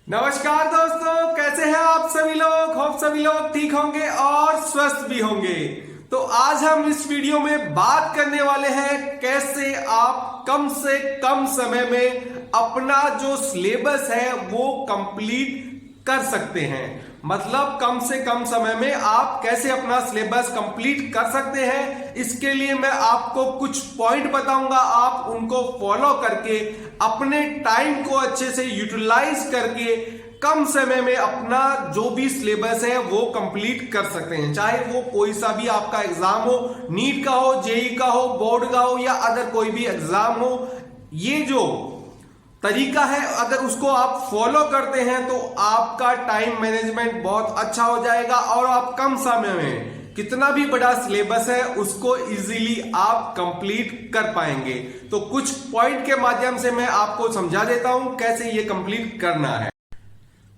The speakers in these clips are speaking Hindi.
नमस्कार दोस्तों, कैसे हैं आप सभी लोग। होप सभी लोग ठीक होंगे और स्वस्थ भी होंगे। तो आज हम इस वीडियो में बात करने वाले हैं कैसे आप कम से कम समय में अपना जो सिलेबस है वो कंप्लीट कर सकते हैं। मतलब कम से कम समय में आप कैसे अपना सिलेबस कंप्लीट कर सकते हैं, इसके लिए मैं आपको कुछ पॉइंट बताऊंगा। आप उनको फॉलो करके अपने टाइम को अच्छे से यूटिलाइज करके कम समय में अपना जो भी सिलेबस है वो कंप्लीट कर सकते हैं। चाहे वो कोई सा भी आपका एग्जाम हो, नीट का हो, जेई का हो, बोर्ड का हो या अदर कोई भी एग्जाम हो, ये जो तरीका है अगर उसको आप फॉलो करते हैं तो आपका टाइम मैनेजमेंट बहुत अच्छा हो जाएगा और आप कम समय में कितना भी बड़ा सिलेबस है उसको इजीली आप कंप्लीट कर पाएंगे। तो कुछ पॉइंट के माध्यम से मैं आपको समझा देता हूं कैसे ये कंप्लीट करना है।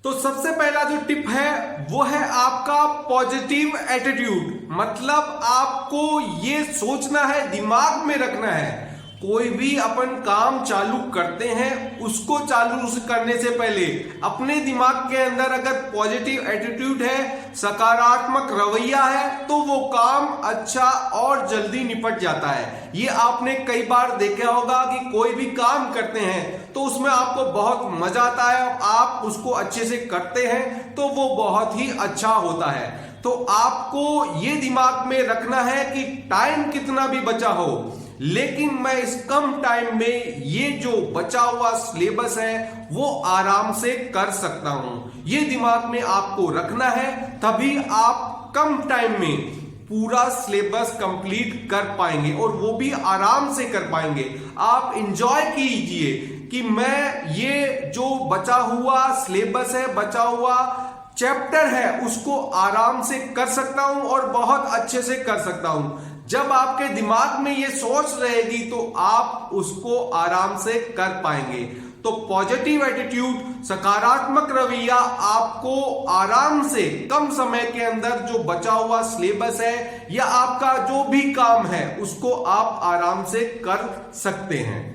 तो सबसे पहला जो टिप है वो है आपका पॉजिटिव एटीट्यूड। मतलब आपको ये सोचना है, दिमाग में रखना है, कोई भी अपन काम चालू करते हैं उसको चालू करने से पहले अपने दिमाग के अंदर अगर पॉजिटिव एटीट्यूड है, सकारात्मक रवैया है, तो वो काम अच्छा और जल्दी निपट जाता है। ये आपने कई बार देखा होगा कि कोई भी काम करते हैं तो उसमें आपको बहुत मजा आता है, आप उसको अच्छे से करते हैं तो वो बहुत ही अच्छा होता है। तो आपको ये दिमाग में रखना है कि टाइम कितना भी बचा हो, लेकिन मैं इस कम टाइम में ये जो बचा हुआ सिलेबस है वो आराम से कर सकता हूं। ये दिमाग में आपको रखना है, तभी आप कम टाइम में पूरा सिलेबस कंप्लीट कर पाएंगे और वो भी आराम से कर पाएंगे। आप एंजॉय कीजिए कि मैं ये जो बचा हुआ सिलेबस है, बचा हुआ चैप्टर है, उसको आराम से कर सकता हूं और बहुत अच्छे से कर सकता हूं। जब आपके दिमाग में ये सोच रहेगी तो आप उसको आराम से कर पाएंगे। तो पॉजिटिव एटीट्यूड, सकारात्मक रवैया आपको आराम से कम समय के अंदर जो बचा हुआ सिलेबस है या आपका जो भी काम है उसको आप आराम से कर सकते हैं।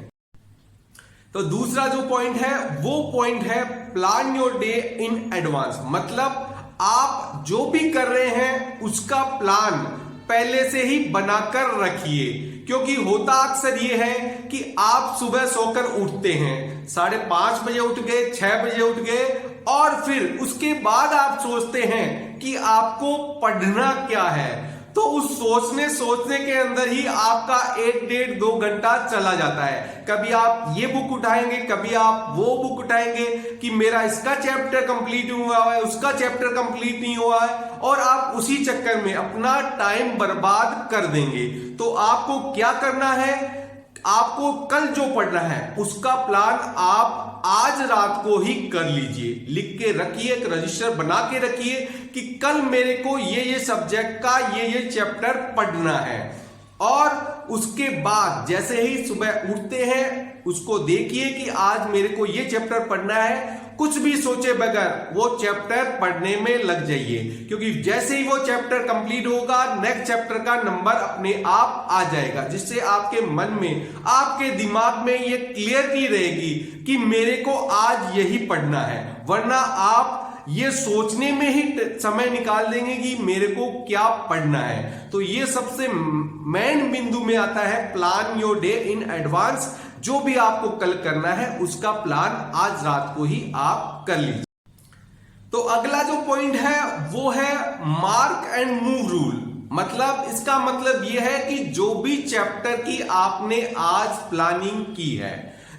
तो दूसरा जो पॉइंट है वो पॉइंट है plan your day in advance. मतलब आप जो भी कर रहे हैं उसका प्लान पहले से ही बनाकर रखिए, क्योंकि होता अक्सर ये है कि आप सुबह सोकर उठते हैं, 5:30 बजे उठ गए, 6 बजे उठ गए और फिर उसके बाद आप सोचते हैं कि आपको पढ़ना क्या है। तो उस सोचने के अंदर ही आपका 1-1.5-2 घंटा चला जाता है। कभी आप ये बुक उठाएंगे, कभी आप वो बुक उठाएंगे कि मेरा इसका चैप्टर कंप्लीट हुआ है, उसका चैप्टर कंप्लीट नहीं हुआ है, और आप उसी चक्कर में अपना टाइम बर्बाद कर देंगे। तो आपको क्या करना है, आपको कल जो पढ़ना है उसका प्लान आप आज रात को ही कर लीजिए। लिख के रखिए, एक रजिस्टर बना के रखिए कि कल मेरे को ये सब्जेक्ट का ये चैप्टर पढ़ना है। और उसके बाद जैसे ही सुबह उठते हैं उसको देखिए कि आज मेरे को ये चैप्टर पढ़ना है। कुछ भी सोचे बगैर वो चैप्टर पढ़ने में लग जाइए, क्योंकि जैसे ही वो चैप्टर कंप्लीट होगा नेक्स्ट चैप्टर का नंबर अपने आप आ जाएगा, जिससे आपके मन में, आपके दिमाग में ये क्लियरिटी रहेगी कि मेरे को आज यही पढ़ना है। वरना आप ये सोचने में ही समय निकाल देंगे कि मेरे को क्या पढ़ना है। तो ये सबसे मेन बिंदु में आता है plan your day in advance. जो भी आपको कल करना है उसका प्लान आज रात को ही आप कर लीजिए। तो अगला जो पॉइंट है वो है मार्क एंड मूव रूल। मतलब इसका मतलब यह है कि जो भी चैप्टर की आपने आज प्लानिंग की है,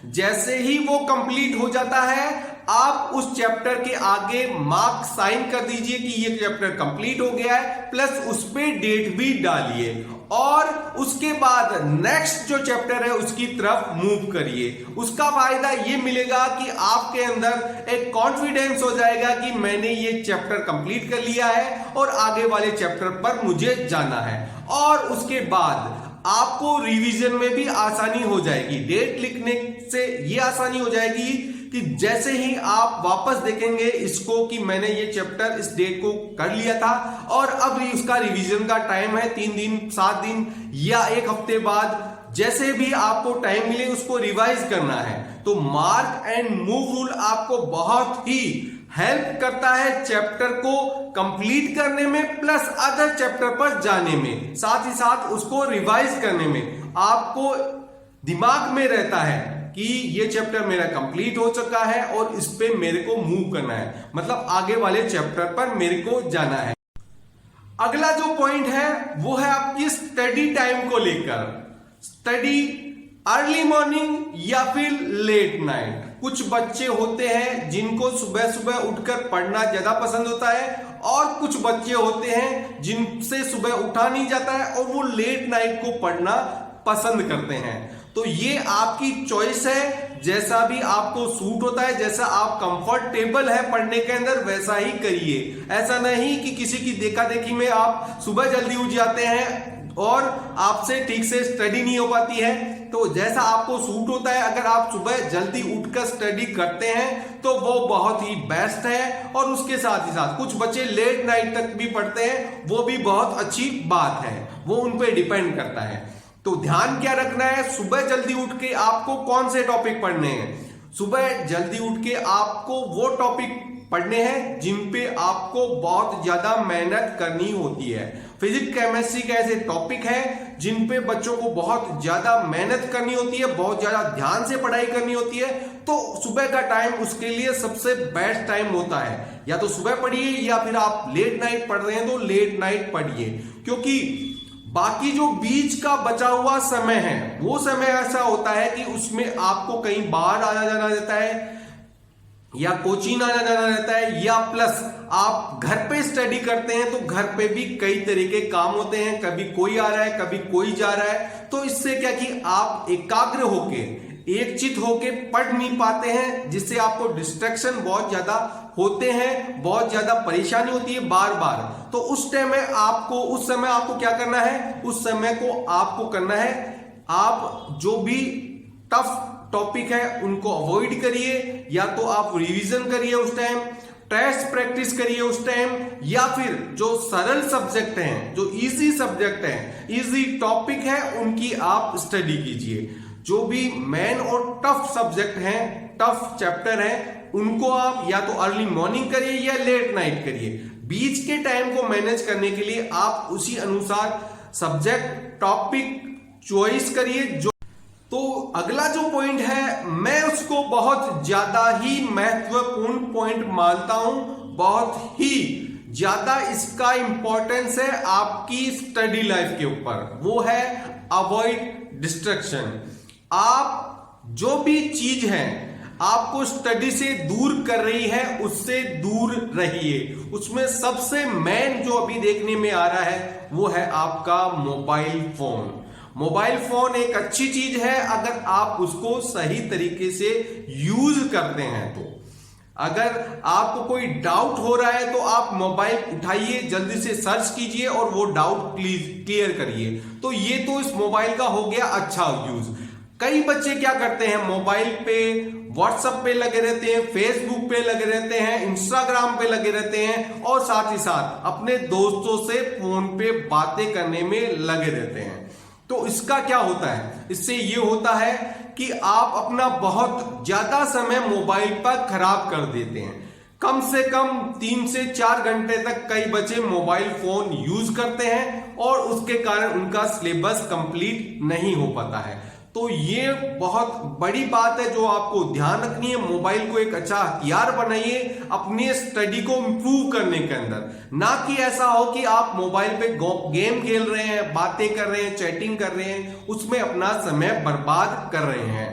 जैसे ही वो कंप्लीट हो जाता है आप उस चैप्टर के आगे मार्क साइन कर दीजिए कि ये चैप्टर कंप्लीट हो गया है, प्लस उस पे डेट भी डालिए और उसके बाद नेक्स्ट जो चैप्टर है उसकी तरफ मूव करिए। उसका फायदा ये मिलेगा कि आपके अंदर एक कॉन्फिडेंस हो जाएगा कि मैंने ये चैप्टर कंप्लीट कर लिया है और आगे वाले चैप्टर पर मुझे जाना है। और उसके बाद आपको रिवीजन में भी आसानी हो जाएगी। डेट लिखने से ये आसानी हो जाएगी कि जैसे ही आप वापस देखेंगे इसको कि मैंने ये चैप्टर इस डेट को कर लिया था और अब इसका रिवीजन का टाइम है 3 दिन, 7 दिन या 1 हफ्ते बाद, जैसे भी आपको टाइम मिले उसको रिवाइज करना है। तो मार्क एंड मूव रूल आपको बहुत ही हेल्प करता है चैप्टर को कंप्लीट करने में, प्लस अदर चैप्टर पर जाने में, साथ ही साथ उसको रिवाइज करने में। आपको दिमाग में रहता है कि ये चैप्टर मेरा कंप्लीट हो चुका है और इस पे मेरे को मूव करना है, मतलब आगे वाले चैप्टर पर मेरे को जाना है। अगला जो पॉइंट है वो है आपकी स्टडी टाइम को लेकर। स्टडी अर्ली मॉर्निंग या फिर लेट नाइट। कुछ बच्चे होते हैं जिनको सुबह सुबह उठकर पढ़ना ज्यादा पसंद होता है, और कुछ बच्चे होते हैं जिनसे सुबह उठा नहीं जाता है और वो लेट नाइट को पढ़ना पसंद करते हैं। तो ये आपकी चॉइस है, जैसा भी आपको सूट होता है, जैसा आप कंफर्टेबल है पढ़ने के अंदर वैसा ही करिए। ऐसा नहीं कि किसी की देखा देखी में आप सुबह जल्दी उठ जाते हैं और आपसे ठीक से स्टडी नहीं हो पाती है। तो जैसा आपको सूट होता है, अगर आप सुबह जल्दी उठकर स्टडी करते हैं तो वो बहुत ही बेस्ट है। और उसके साथ ही साथ कुछ बच्चे लेट नाइट तक भी पढ़ते हैं, वो भी बहुत अच्छी बात है, वो उन पे डिपेंड करता है। तो ध्यान क्या रखना है, सुबह जल्दी उठ के आपको कौन से टॉपिक पढ़ने हैं। सुबह जल्दी उठ के आपको वो टॉपिक पढ़ने हैं जिन पे आपको बहुत ज्यादा मेहनत करनी होती है। फिजिक्स केमिस्ट्री के ऐसे टॉपिक है जिन पे बच्चों को बहुत ज्यादा मेहनत करनी होती है, बहुत ज्यादा ध्यान से पढ़ाई करनी होती है। तो सुबह का टाइम उसके लिए सबसे बेस्ट टाइम होता है। या तो सुबह पढ़िए या फिर आप लेट नाइट पढ़ रहे हैं तो लेट नाइट पढ़िए, क्योंकि बाकी जो बीच का बचा हुआ समय है वो समय ऐसा होता है कि उसमें आपको कहीं बाहर आना जाना रहता है, या कोचिंग आना जाना रहता है, या प्लस आप घर पे स्टडी करते हैं तो घर पे भी कई तरह के काम होते हैं, कभी कोई आ रहा है कभी कोई जा रहा है। तो इससे क्या कि आप एकाग्र होके एक चित होके पढ़ नहीं पाते हैं, जिससे आपको डिस्ट्रैक्शन बहुत ज्यादा होते हैं, बहुत ज्यादा परेशानी होती है बार बार। तो उस टाइम में आपको उस समय आपको क्या करना है, उस समय को आपको करना है, आप जो भी टफ टॉपिक है उनको अवॉइड करिए, या तो आप रिवीजन करिए उस टाइम, टेस्ट प्रैक्टिस करिए उस टाइम, या फिर जो सरल सब्जेक्ट हैं, जो इजी सब्जेक्ट हैं, इजी टॉपिक है, उनकी आप स्टडी कीजिए। जो भी मेन और टफ सब्जेक्ट हैं, टफ चैप्टर हैं, उनको आप या तो अर्ली मॉर्निंग करिए या लेट नाइट करिए। बीच के टाइम को मैनेज करने के लिए आप उसी अनुसार सब्जेक्ट टॉपिक चॉइस करिए। तो अगला जो पॉइंट है मैं उसको बहुत ज्यादा ही महत्वपूर्ण पॉइंट मानता हूं, बहुत ही ज्यादा इसका इंपॉर्टेंस है आपकी स्टडी लाइफ के ऊपर, वो है अवॉइड डिस्ट्रैक्शन। आप जो भी चीज है आपको स्टडी से दूर कर रही है उससे दूर रहिए। उसमें सबसे मेन जो अभी देखने में आ रहा है वो है आपका मोबाइल फोन। मोबाइल फोन एक अच्छी चीज है अगर आप उसको सही तरीके से यूज करते हैं। तो अगर आपको कोई डाउट हो रहा है तो आप मोबाइल उठाइए, जल्दी से सर्च कीजिए और वो डाउट क्लियर करिए। तो ये तो इस मोबाइल का हो गया अच्छा यूज। कई बच्चे क्या करते हैं, मोबाइल पे व्हाट्सएप पे लगे रहते हैं, फेसबुक पे लगे रहते हैं, इंस्टाग्राम पे लगे रहते हैं, और साथ ही साथ अपने दोस्तों से फोन पे बातें करने में लगे रहते हैं। तो इसका क्या होता है, इससे ये होता है कि आप अपना बहुत ज्यादा समय मोबाइल पर खराब कर देते हैं। कम से कम 3 से 4 घंटे तक कई बच्चे मोबाइल फोन यूज करते हैं और उसके कारण उनका सिलेबस कंप्लीट नहीं हो पाता है। तो ये बहुत बड़ी बात है जो आपको ध्यान रखनी है। मोबाइल को एक अच्छा हथियार बनाइए अपने स्टडी को इंप्रूव करने के अंदर, ना कि ऐसा हो कि आप मोबाइल पे गेम खेल रहे हैं, बातें कर रहे हैं, चैटिंग कर रहे हैं, उसमें अपना समय बर्बाद कर रहे हैं।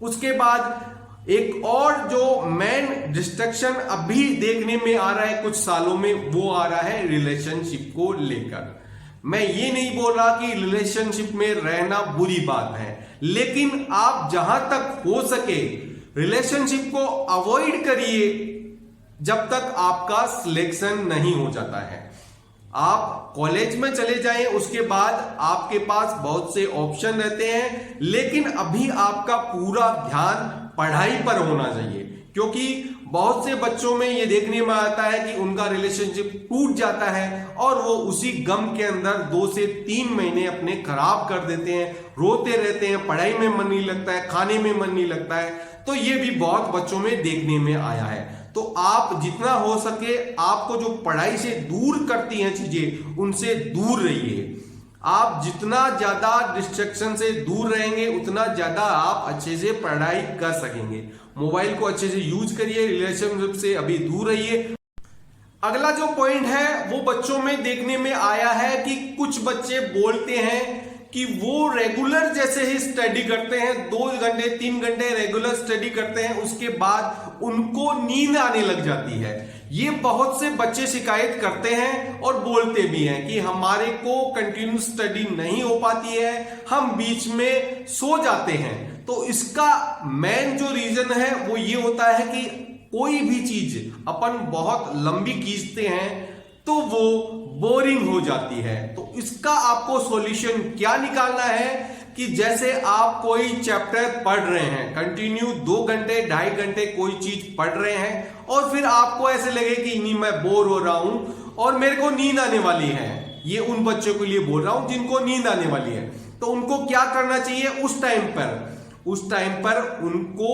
उसके बाद एक और जो मेन डिस्ट्रैक्शन अभी देखने में आ रहा है कुछ सालों में, वो आ रहा है रिलेशनशिप को लेकर। मैं ये नहीं बोल रहा कि रिलेशनशिप में रहना बुरी बात है, लेकिन आप जहां तक हो सके रिलेशनशिप को अवॉइड करिए जब तक आपका सिलेक्शन नहीं हो जाता है। आप कॉलेज में चले जाएं, उसके बाद आपके पास बहुत से ऑप्शन रहते हैं, लेकिन अभी आपका पूरा ध्यान पढ़ाई पर होना चाहिए, क्योंकि बहुत से बच्चों में ये देखने में आता है कि उनका रिलेशनशिप टूट जाता है और वो उसी गम के अंदर 2 से 3 महीने अपने खराब कर देते हैं, रोते रहते हैं, पढ़ाई में मन नहीं लगता है, खाने में मन नहीं लगता है। तो ये भी बहुत बच्चों में देखने में आया है। तो आप जितना हो सके आपको जो पढ़ाई से दूर करती हैं चीजें, उनसे दूर रहिए। आप जितना ज्यादा डिस्ट्रैक्शन से दूर रहेंगे उतना ज्यादा आप अच्छे से पढ़ाई कर सकेंगे। मोबाइल को अच्छे से यूज करिए, रिलेशनशिप से अभी दूर रहिए। अगला जो पॉइंट है वो बच्चों में देखने में आया है कि कुछ बच्चे बोलते हैं कि वो रेगुलर जैसे ही स्टडी करते हैं, 2 घंटे 3 घंटे रेगुलर स्टडी करते हैं, उसके बाद उनको नींद आने लग जाती है। ये बहुत से बच्चे शिकायत करते हैं और बोलते भी हैं कि हमारे को कंटिन्यू स्टडी नहीं हो पाती है, हम बीच में सो जाते हैं। तो इसका मेन जो रीजन है वो ये होता है कि कोई भी चीज अपन बहुत लंबी खींचते हैं तो वो बोरिंग हो जाती है। तो इसका आपको सॉल्यूशन क्या निकालना है कि जैसे आप कोई चैप्टर पढ़ रहे हैं, कंटिन्यू 2 घंटे 2.5 घंटे कोई चीज पढ़ रहे हैं और फिर आपको ऐसे लगे कि नहीं मैं बोर हो रहा हूं और मेरे को नींद आने वाली है। ये उन बच्चों के लिए बोल रहा हूं जिनको नींद आने वाली है। तो उनको क्या करना चाहिए उस टाइम पर उनको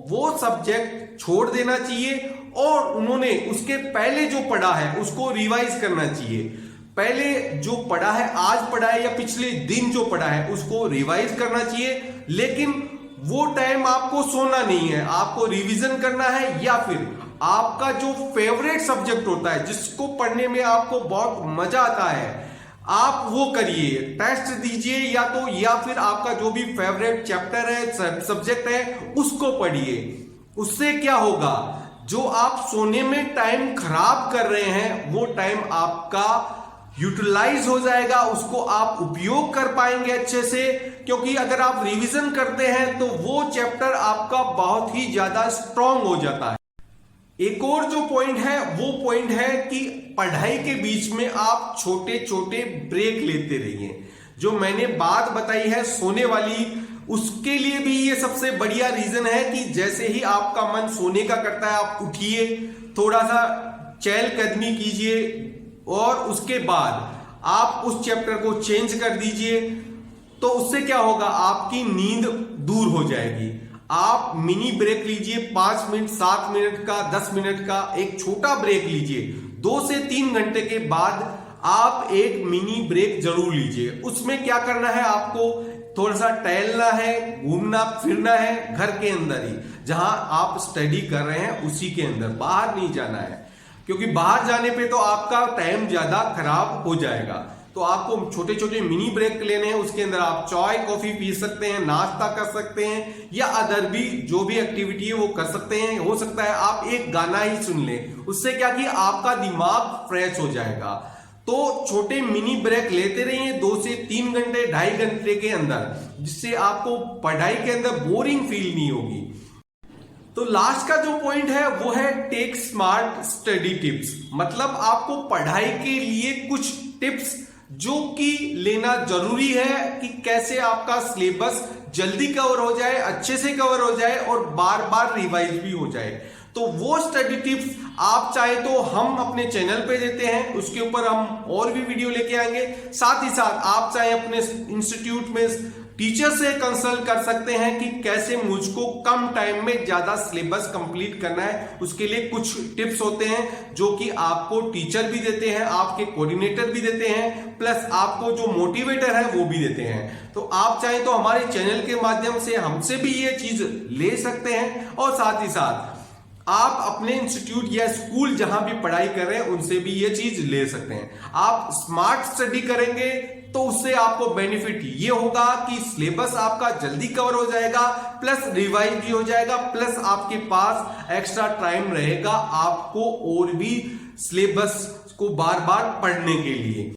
वो सब्जेक्ट छोड़ देना चाहिए और उन्होंने उसके पहले जो पढ़ा है उसको रिवाइज करना चाहिए। पहले जो पढ़ा है, आज पढ़ा है या पिछले दिन जो पढ़ा है, उसको रिवाइज करना चाहिए। लेकिन वो टाइम आपको सोना नहीं है, आपको रिवीजन करना है या फिर आपका जो फेवरेट सब्जेक्ट होता है जिसको पढ़ने में आपको बहुत मजा आता है, आप वो करिए, टेस्ट दीजिए या फिर आपका जो भी फेवरेट चैप्टर है, सब्जेक्ट है, उसको पढ़िए। उससे क्या होगा, जो आप सोने में टाइम खराब कर रहे हैं वो टाइम आपका यूटिलाइज हो जाएगा, उसको आप उपयोग कर पाएंगे अच्छे से। क्योंकि अगर आप रिवीजन करते हैं तो वो चैप्टर आपका बहुत ही ज्यादा स्ट्रांग हो जाता है। एक और जो पॉइंट है वो पॉइंट है कि पढ़ाई के बीच में आप छोटे छोटे ब्रेक लेते रहिए। जो मैंने बात बताई है सोने वाली, उसके लिए भी ये सबसे बढ़िया रीजन है कि जैसे ही आपका मन सोने का करता है आप उठिए, थोड़ा सा चहलकदमी कीजिए और उसके बाद आप उस चैप्टर को चेंज कर दीजिए। तो उससे क्या होगा, आपकी नींद दूर हो जाएगी। आप मिनी ब्रेक लीजिए, 5 मिनट 7 मिनट का 10 मिनट का एक छोटा ब्रेक लीजिए। 2 से 3 घंटे के बाद आप एक मिनी ब्रेक जरूर लीजिए। उसमें क्या करना है, आपको थोड़ा सा टहलना है, घूमना फिरना है घर के अंदर ही, जहां आप स्टडी कर रहे हैं उसी के अंदर, बाहर नहीं जाना है। क्योंकि बाहर जाने पे तो आपका टाइम ज्यादा खराब हो जाएगा। तो आपको छोटे छोटे मिनी ब्रेक लेने हैं, उसके अंदर आप चाय कॉफी पी सकते हैं, नाश्ता कर सकते हैं या अदर भी जो भी एक्टिविटी है वो कर सकते हैं। हो सकता है आप एक गाना ही सुन लें, उससे क्या कि आपका दिमाग फ्रेश हो जाएगा। तो छोटे मिनी ब्रेक लेते रहिए 2 से 3 घंटे 2.5 घंटे के अंदर, जिससे आपको पढ़ाई के अंदर बोरिंग फील नहीं होगी। तो लास्ट का जो पॉइंट है वो है टेक स्मार्ट स्टडी टिप्स। मतलब आपको पढ़ाई के लिए कुछ टिप्स जो कि लेना जरूरी है कि कैसे आपका सिलेबस जल्दी कवर हो जाए, अच्छे से कवर हो जाए और बार बार रिवाइज भी हो जाए। तो वो स्टडी टिप्स आप चाहे तो हम अपने चैनल पे देते हैं, उसके ऊपर हम और भी वीडियो लेके आएंगे। साथ ही साथ आप चाहे अपने इंस्टीट्यूट में टीचर से कंसल्ट कर सकते हैं कि कैसे मुझको कम टाइम में ज्यादा सिलेबस कंप्लीट करना है। उसके लिए कुछ टिप्स होते हैं जो कि आपको टीचर भी देते हैं, आपके कोऑर्डिनेटर भी देते हैं, प्लस आपको जो मोटिवेटर है वो भी देते हैं। तो आप चाहे तो हमारे चैनल के माध्यम से हमसे भी ये चीज ले सकते हैं और साथ ही साथ आप अपने इंस्टीट्यूट या स्कूल जहां भी पढ़ाई कर रहे हैं उनसे भी ये चीज ले सकते हैं। आप स्मार्ट स्टडी करेंगे तो उससे आपको बेनिफिट ये होगा कि सिलेबस आपका जल्दी कवर हो जाएगा, प्लस रिवाइज भी हो जाएगा, प्लस आपके पास एक्स्ट्रा टाइम रहेगा आपको और भी सिलेबस को बार बार पढ़ने के लिए।